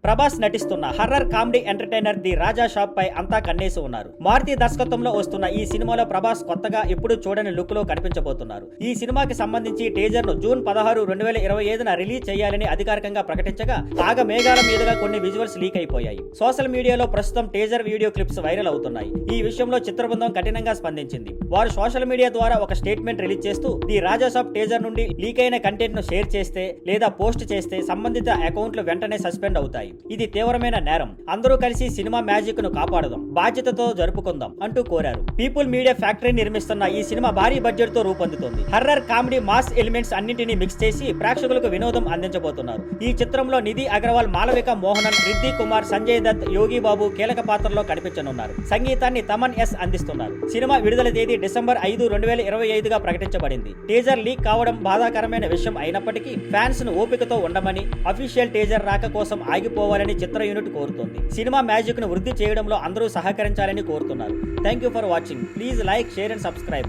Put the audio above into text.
ప్రభాస్ నటిస్తున్న horror comedy entertainer the Raja Saab పై అంతా కన్నేసి ఉన్నారు. మారుతి దర్శకత్వంలో వస్తున్న ఈ సినిమాలో ప్రభాస్ కొత్తగా ఎప్పుడు చూడని లుక్ లో కనిపించబోతున్నారు. ఈ సినిమాకి సంబంధించి టీజర్ ను జూన్ 16, 2025న రిలీజ్ చేయాలని అధికారికంగా ప్రకటించగా ఆగ మేఘాల మీదుగా కొన్ని విజువల్స్ లీక్ అయిపోయాయి. సోషల్ మీడియాలో ప్రస్తుతం టీజర్ వీడియో క్లిప్స్ వైరల్ అవుతున్నాయి. ఈ విషయంలో చిత్ర బృందం కఠినంగా స్పందించింది. వారు సోషల్ మీడియా ద్వారా ఒక స్టేట్మెంట్ రిలీజ్ చేస్తూ ది రాజా షాప్ టీజర్ నుండి లీక్ అయిన కంటెంట్ ను షేర్ చేస్తే లేదా పోస్ట్ చేస్తే సంబంధిత అకౌంట్లు వెంటనే సస్పెండ్ అవుతాయి. ఇది తీవ్రమైన నేరం. అందరూ కలిసి సినిమా మ్యాజిక్ ను కాపాడదాం, బాధ్యతతో జరుపుకుందాం అంటూ కోరారు. పీపుల్ మీడియా ఫ్యాక్టరీ నిర్మిస్తున్న ఈ సినిమా భారీ బడ్జెట్ తో రూపొందుతుంది. హర్రర్ కామెడీ మాస్ ఎలిమెంట్స్ అన్నింటినీ మిక్స్ చేసి ప్రేక్షకులకు వినోదం అందించబోతున్నారు. ఈ చిత్రంలో నిధి అగర్వాల్, మాలవిక మోహనన్, రిద్ది కుమార్, సంజయ్ దత్, యోగి బాబు కీలక పాత్రలో కనిపించనున్నారు. సంగీతాన్ని తమన్ ఎస్ అందిస్తున్నారు. సినిమా విడుదల తేదీ డిసెంబర్ 5, 2025గా ప్రకటించబడింది. టీజర్ లీక్ కావడం బాధాకరమైన విషయం అయినప్పటికీ ఫ్యాన్స్ ను ఓపికతో ఉండమని, అఫీషియల్ టీజర్ రాక కోసం ఆగిపోవాలని చిత్ర యూనిట్ కోరుతోంది. సినిమా మ్యాజిక్ ను వృద్ధి చేయడంలో అందరూ సహకరించాలని కోరుతున్నారు. Thank you for watching. Please like, share and subscribe.